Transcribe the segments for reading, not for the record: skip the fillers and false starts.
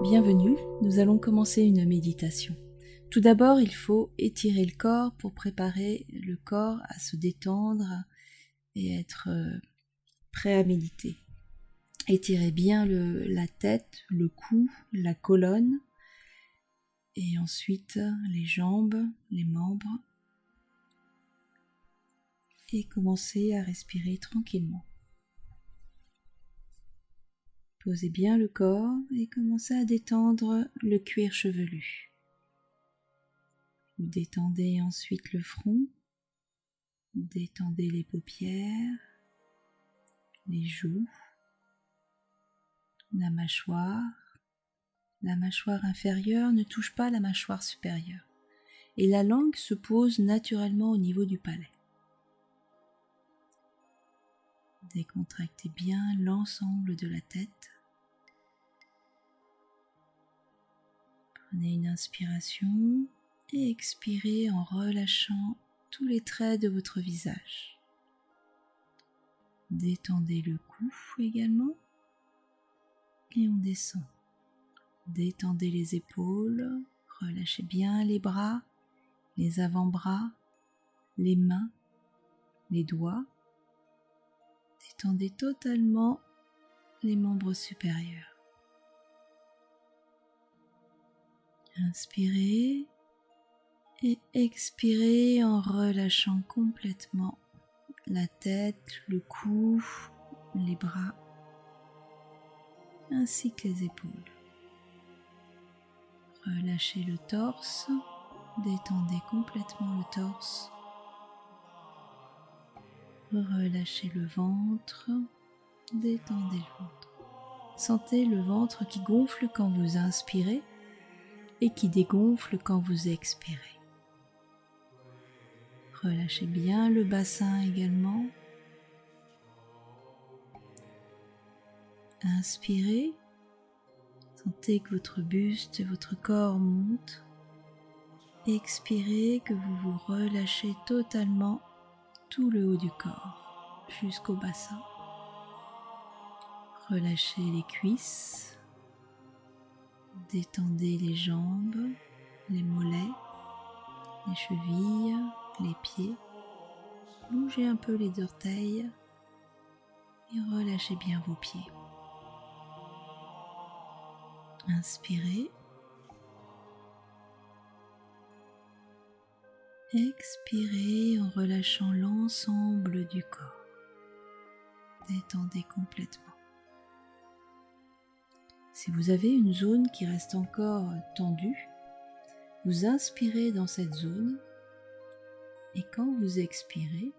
Bienvenue, nous allons commencer une méditation. Tout d'abord, il faut étirer le corps pour préparer le corps à se détendre et être prêt à méditer. Étirez bien la tête, le cou, la colonne et ensuite les jambes, les membres et commencez à respirer tranquillement. Posez bien le corps et commencez à détendre le cuir chevelu. Vous détendez ensuite le front, détendez les paupières, les joues, la mâchoire. La mâchoire inférieure ne touche pas la mâchoire supérieure et la langue se pose naturellement au niveau du palais. Décontractez bien l'ensemble de la tête. Prenez une inspiration et expirez en relâchant tous les traits de votre visage. Détendez le cou également et on descend. Détendez les épaules, relâchez bien les bras, les avant-bras, les mains, les doigts. Détendez totalement les membres supérieurs. Inspirez et expirez en relâchant complètement la tête, le cou, les bras, ainsi que les épaules. Relâchez le torse, détendez complètement le torse. Relâchez le ventre, détendez le ventre. Sentez le ventre qui gonfle quand vous inspirez et qui dégonfle quand vous expirez. Relâchez bien le bassin également. Inspirez, sentez que votre buste et votre corps montent. Expirez, que vous vous relâchez totalement tout le haut du corps jusqu'au bassin. Relâchez les cuisses, détendez les jambes, les mollets, les chevilles, les pieds. Bougez un peu les orteils et relâchez bien vos pieds. Inspirez. Expirez en relâchant l'ensemble du corps. Détendez complètement. Si vous avez une zone qui reste encore tendue, vous inspirez dans cette zone et quand vous expirez,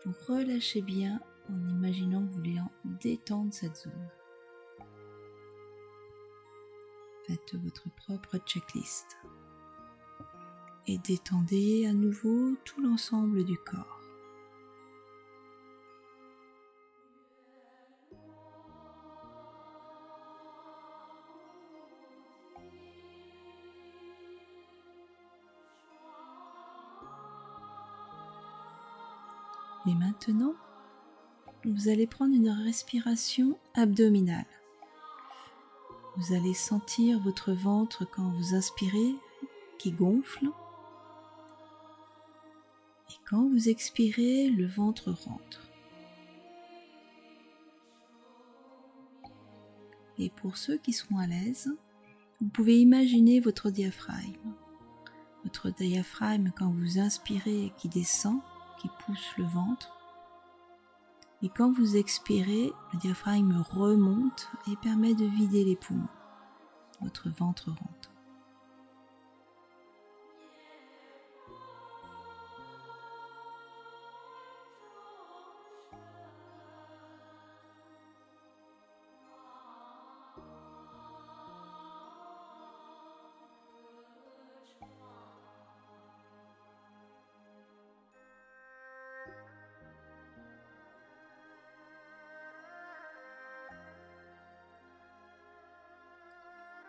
vous relâchez bien en imaginant que vous voulez détendre cette zone. Faites votre propre checklist et détendez à nouveau tout l'ensemble du corps. Et maintenant, vous allez prendre une respiration abdominale. Vous allez sentir votre ventre quand vous inspirez qui gonfle. Et quand vous expirez, le ventre rentre. Et pour ceux qui seront à l'aise, vous pouvez imaginer votre diaphragme. Votre diaphragme quand vous inspirez qui descend, qui pousse le ventre. Et quand vous expirez, le diaphragme remonte et permet de vider les poumons. Votre ventre rentre.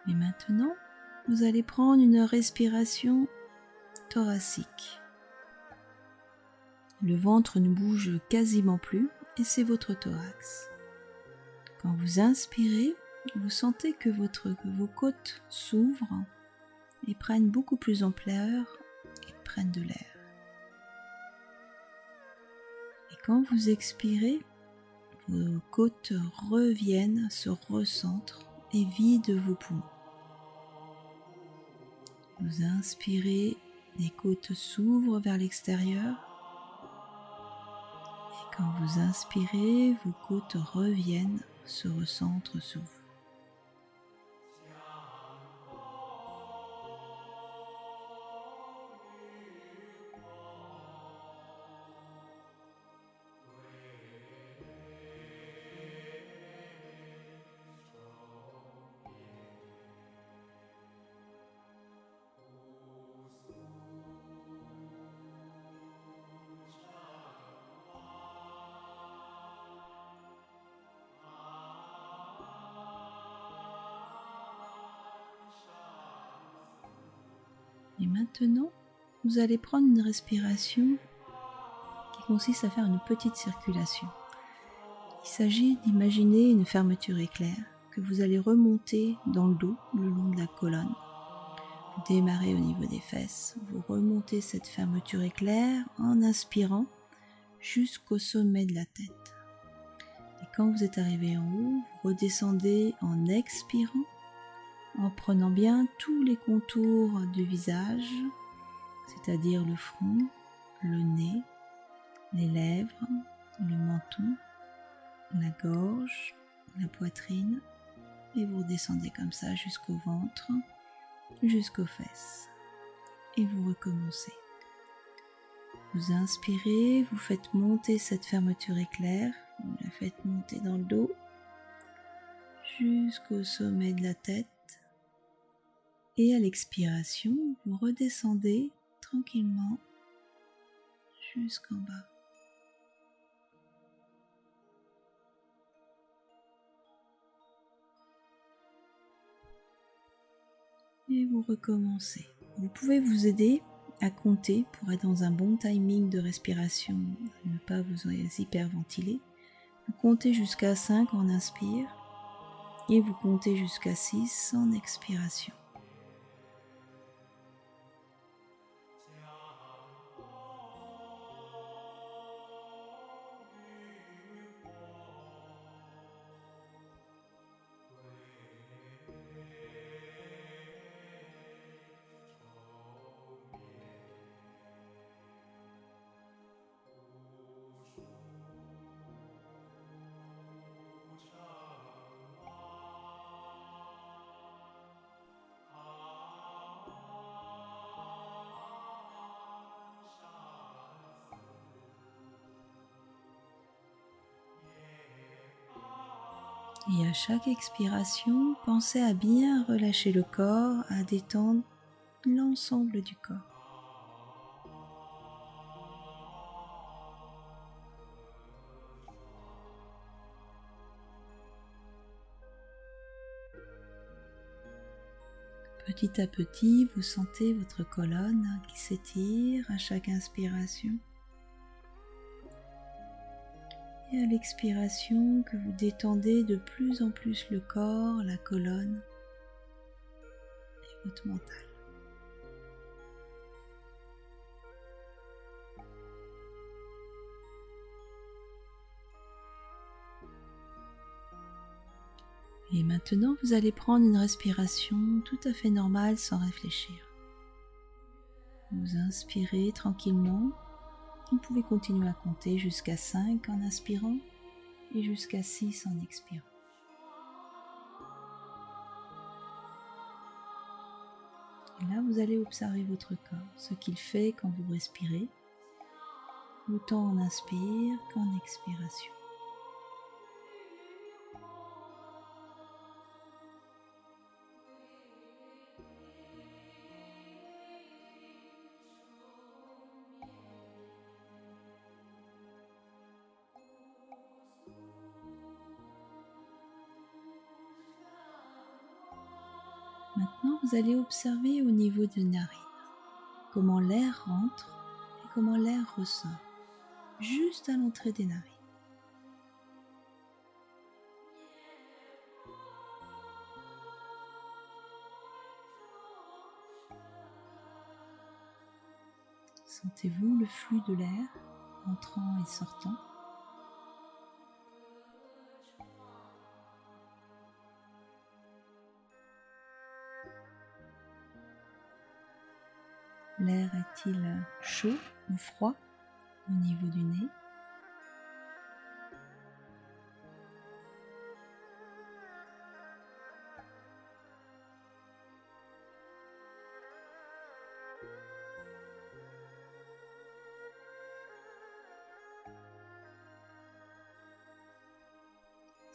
Et maintenant, vous allez prendre une respiration thoracique. Le ventre ne bouge quasiment plus et c'est votre thorax. Quand vous inspirez, vous sentez que vos côtes s'ouvrent et prennent beaucoup plus d'ampleur et prennent de l'air. Et quand vous expirez, vos côtes reviennent, se recentrent et vident vos poumons. Vous inspirez, les côtes s'ouvrent vers l'extérieur. Et quand vous inspirez, vos côtes reviennent, se recentrent sur vous. Et maintenant, vous allez prendre une respiration qui consiste à faire une petite circulation. Il s'agit d'imaginer une fermeture éclair que vous allez remonter dans le dos, le long de la colonne. Vous démarrez au niveau des fesses, vous remontez cette fermeture éclair en inspirant jusqu'au sommet de la tête. Et quand vous êtes arrivé en haut, vous redescendez en expirant, en prenant bien tous les contours du visage, c'est-à-dire le front, le nez, les lèvres, le menton, la gorge, la poitrine, et vous redescendez comme ça jusqu'au ventre, jusqu'aux fesses. Et vous recommencez. Vous inspirez, vous faites monter cette fermeture éclair, vous la faites monter dans le dos, jusqu'au sommet de la tête. Et à l'expiration, vous redescendez tranquillement jusqu'en bas. Et vous recommencez. Vous pouvez vous aider à compter pour être dans un bon timing de respiration, ne pas vous hyperventiler. Vous comptez jusqu'à 5 en inspire et vous comptez jusqu'à 6 en expiration. Et à chaque expiration, pensez à bien relâcher le corps, à détendre l'ensemble du corps. Petit à petit, vous sentez votre colonne qui s'étire à chaque inspiration. Et à l'expiration, que vous détendez de plus en plus le corps, la colonne et votre mental. Et maintenant, vous allez prendre une respiration tout à fait normale sans réfléchir. Vous inspirez tranquillement. Vous pouvez continuer à compter jusqu'à 5 en inspirant et jusqu'à 6 en expirant. Et là, vous allez observer votre corps, ce qu'il fait quand vous respirez, autant en inspire qu'en expiration. Maintenant, vous allez observer au niveau des narines comment l'air rentre et comment l'air ressort, juste à l'entrée des narines. Sentez-vous le flux de l'air entrant et sortant. L'air est-il chaud ou froid au niveau du nez?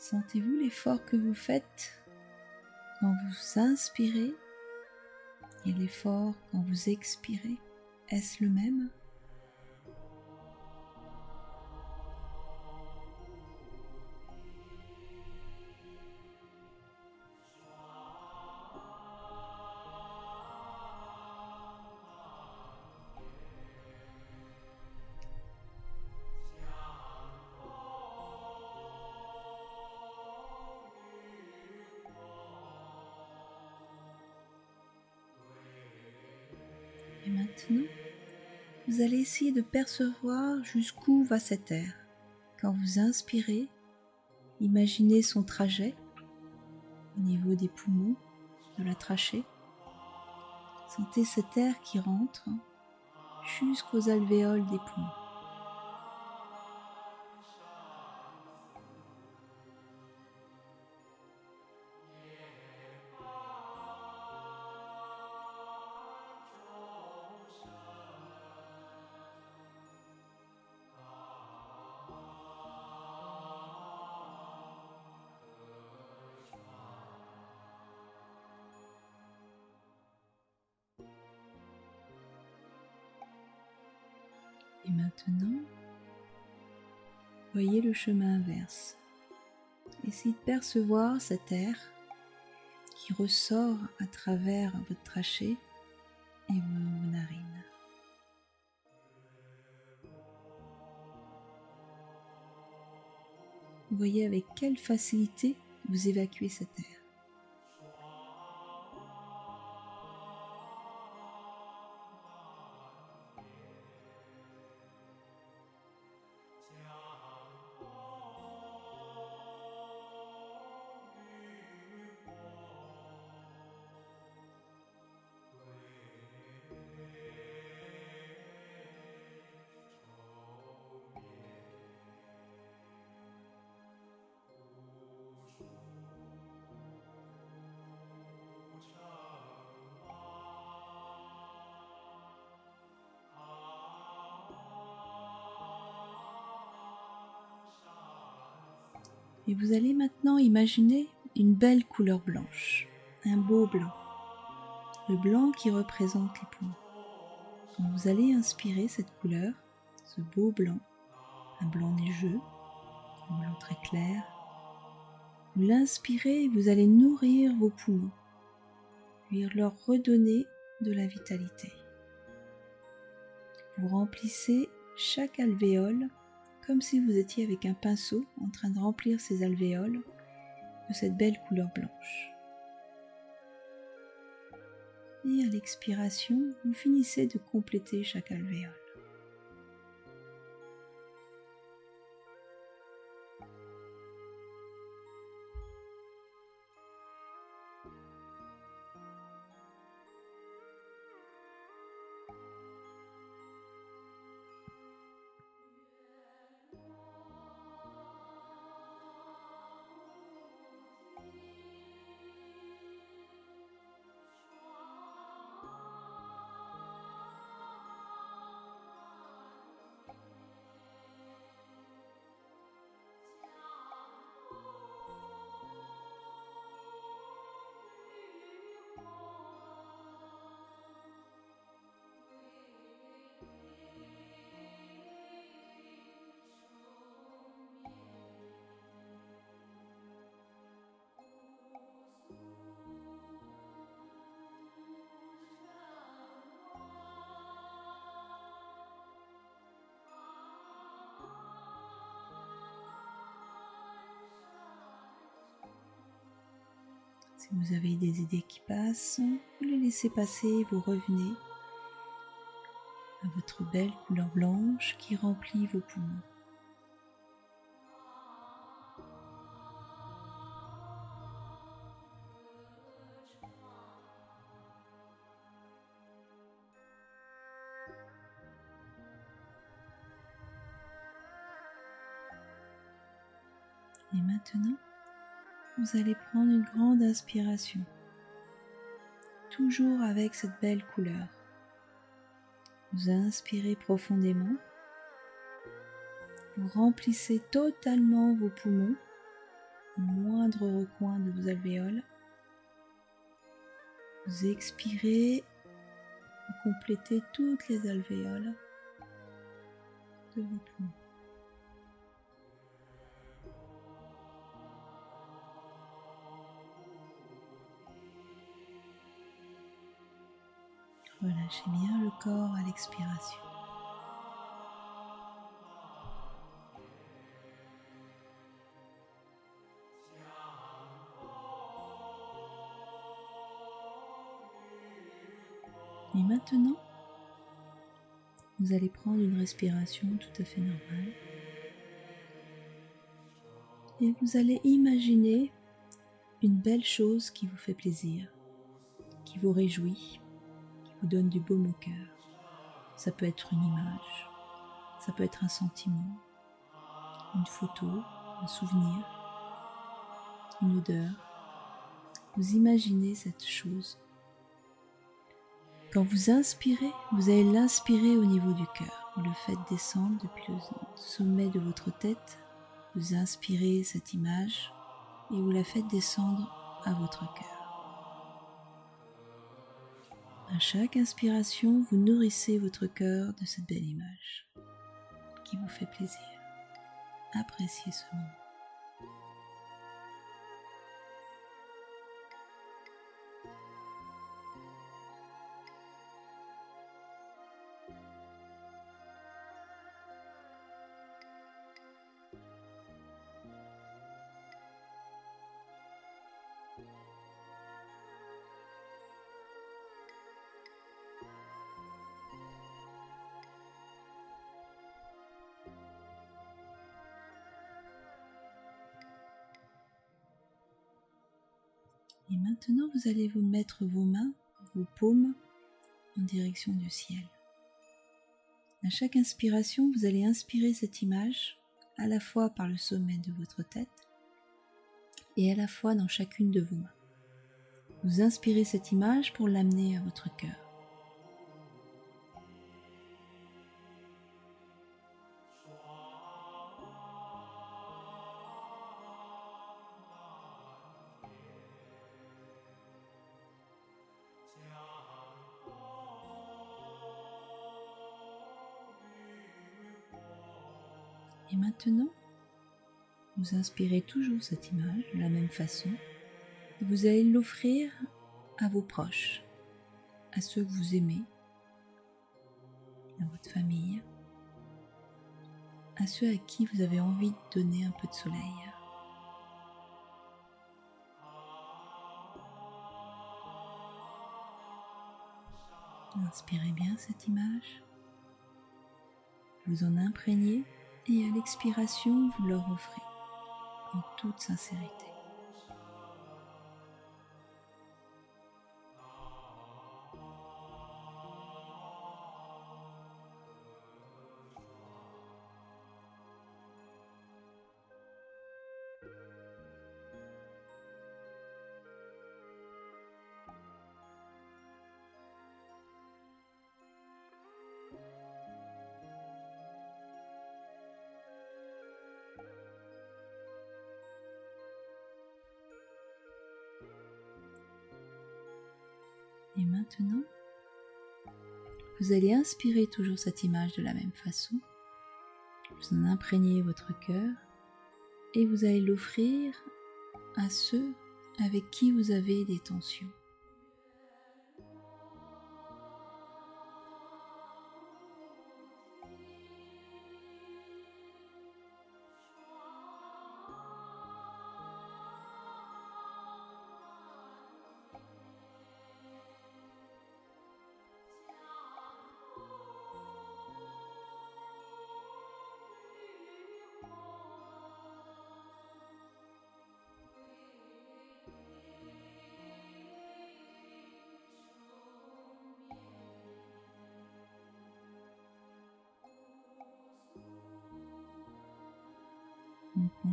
Sentez-vous l'effort que vous faites quand vous inspirez et l'effort quand vous expirez? Est-ce le même? Et maintenant, vous allez essayer de percevoir jusqu'où va cet air. Quand vous inspirez, imaginez son trajet au niveau des poumons, de la trachée. Sentez cet air qui rentre jusqu'aux alvéoles des poumons. Et maintenant, voyez le chemin inverse. Essayez de percevoir cet air qui ressort à travers votre trachée et vos narines. Voyez avec quelle facilité vous évacuez cet air. Et vous allez maintenant imaginer une belle couleur blanche, un beau blanc. Le blanc qui représente les poumons. Quand vous allez inspirer cette couleur, ce beau blanc, un blanc neigeux, un blanc très clair, vous l'inspirez et vous allez nourrir vos poumons, leur redonner de la vitalité. Vous remplissez chaque alvéole comme si vous étiez avec un pinceau en train de remplir ces alvéoles de cette belle couleur blanche. Et à l'expiration, vous finissez de compléter chaque alvéole. Si vous avez des idées qui passent, vous les laissez passer, vous revenez. à votre belle couleur blanche qui remplit vos poumons. Et maintenant, vous allez prendre une grande inspiration, toujours avec cette belle couleur. Vous inspirez profondément, vous remplissez totalement vos poumons, au moindre recoin de vos alvéoles. Vous expirez, vous complétez toutes les alvéoles de vos poumons. Relâchez bien le corps à l'expiration. Et maintenant, vous allez prendre une respiration tout à fait normale. Et vous allez imaginer une belle chose qui vous fait plaisir, qui vous réjouit, qui vous donne du baume au cœur. Ça peut être une image, ça peut être un sentiment, une photo, un souvenir, une odeur. Vous imaginez cette chose. Quand vous inspirez, vous allez l'inspirer au niveau du cœur. Vous le faites descendre depuis le sommet de votre tête. Vous inspirez cette image et vous la faites descendre à votre cœur. À chaque inspiration, vous nourrissez votre cœur de cette belle image qui vous fait plaisir. Appréciez ce moment. Et maintenant, vous allez vous mettre vos mains, vos paumes, en direction du ciel. À chaque inspiration, vous allez inspirer cette image, à la fois par le sommet de votre tête et à la fois dans chacune de vos mains. Vous inspirez cette image pour l'amener à votre cœur. Et maintenant, vous inspirez toujours cette image de la même façon et vous allez l'offrir à vos proches, à ceux que vous aimez, à votre famille, à ceux à qui vous avez envie de donner un peu de soleil. Inspirez bien cette image, vous en imprégnez et à l'expiration, vous leur offrez en toute sincérité. Et maintenant, vous allez inspirer toujours cette image de la même façon. Vous en imprégnez votre cœur et vous allez l'offrir à ceux avec qui vous avez des tensions.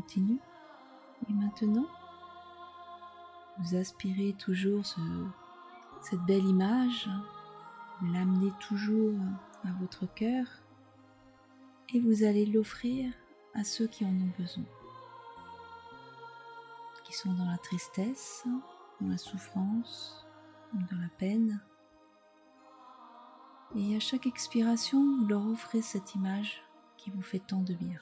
continue. Et maintenant, vous aspirez toujours cette belle image, vous l'amenez toujours à votre cœur et vous allez l'offrir à ceux qui en ont besoin, qui sont dans la tristesse, dans la souffrance, dans la peine. Et à chaque expiration, vous leur offrez cette image qui vous fait tant de bien.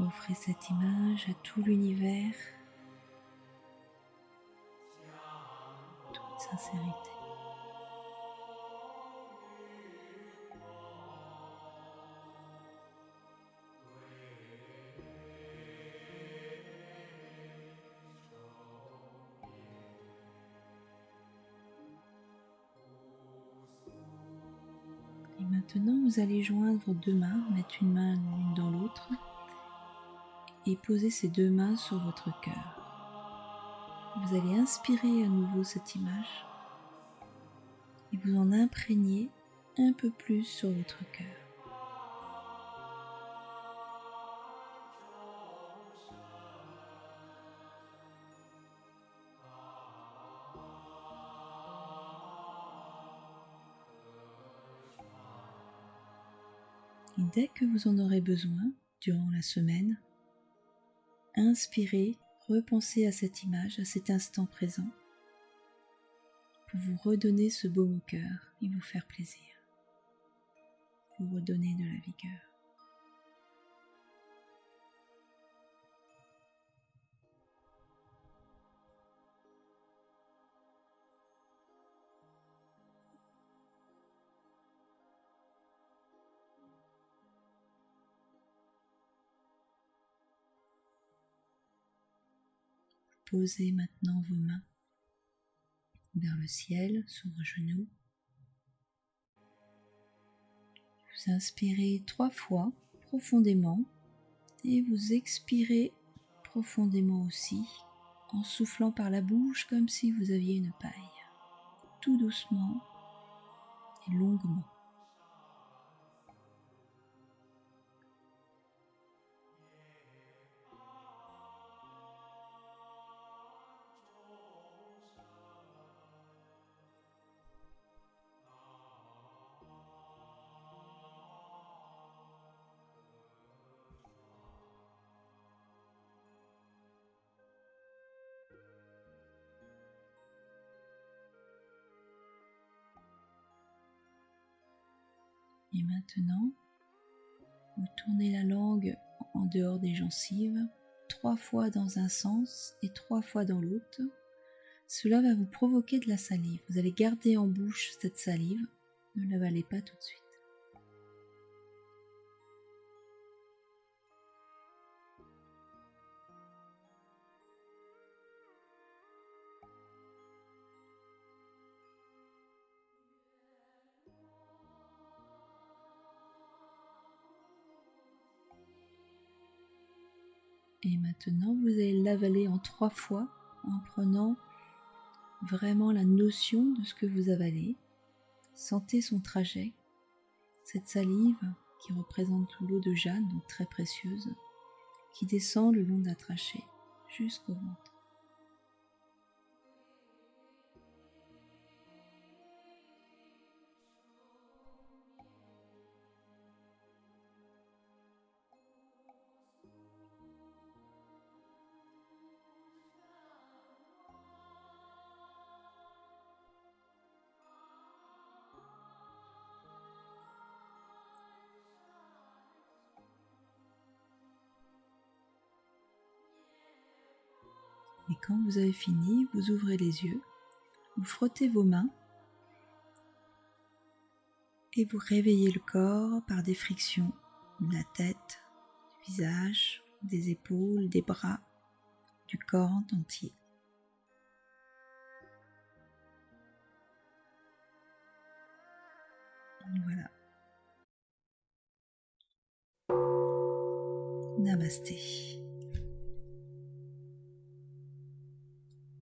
Offrez cette image à tout l'univers, toute sincérité. Et maintenant, vous allez joindre deux mains, mettre une main l'une dans l'autre et poser ces deux mains sur votre cœur. Vous allez inspirer à nouveau cette image et vous en imprégner un peu plus sur votre cœur. Et dès que vous en aurez besoin, durant la semaine, inspirez, repensez à cette image, à cet instant présent, pour vous redonner ce baume au cœur et vous faire plaisir, vous redonner de la vigueur. Posez maintenant vos mains vers le ciel, sur vos genoux. Vous inspirez 3 fois profondément et vous expirez profondément aussi en soufflant par la bouche comme si vous aviez une paille, tout doucement et longuement. Et maintenant, vous tournez la langue en dehors des gencives, 3 fois dans un sens et 3 fois dans l'autre. Cela va vous provoquer de la salive. Vous allez garder en bouche cette salive, ne l'avalez pas tout de suite. Et maintenant, vous allez l'avaler en 3 fois en prenant vraiment la notion de ce que vous avalez. Sentez son trajet, cette salive qui représente l'eau de Jade, donc très précieuse, qui descend le long de la trachée jusqu'au ventre. Et quand vous avez fini, vous ouvrez les yeux, vous frottez vos mains et vous réveillez le corps par des frictions de la tête, du visage, des épaules, des bras, du corps en entier. Voilà. Namasté.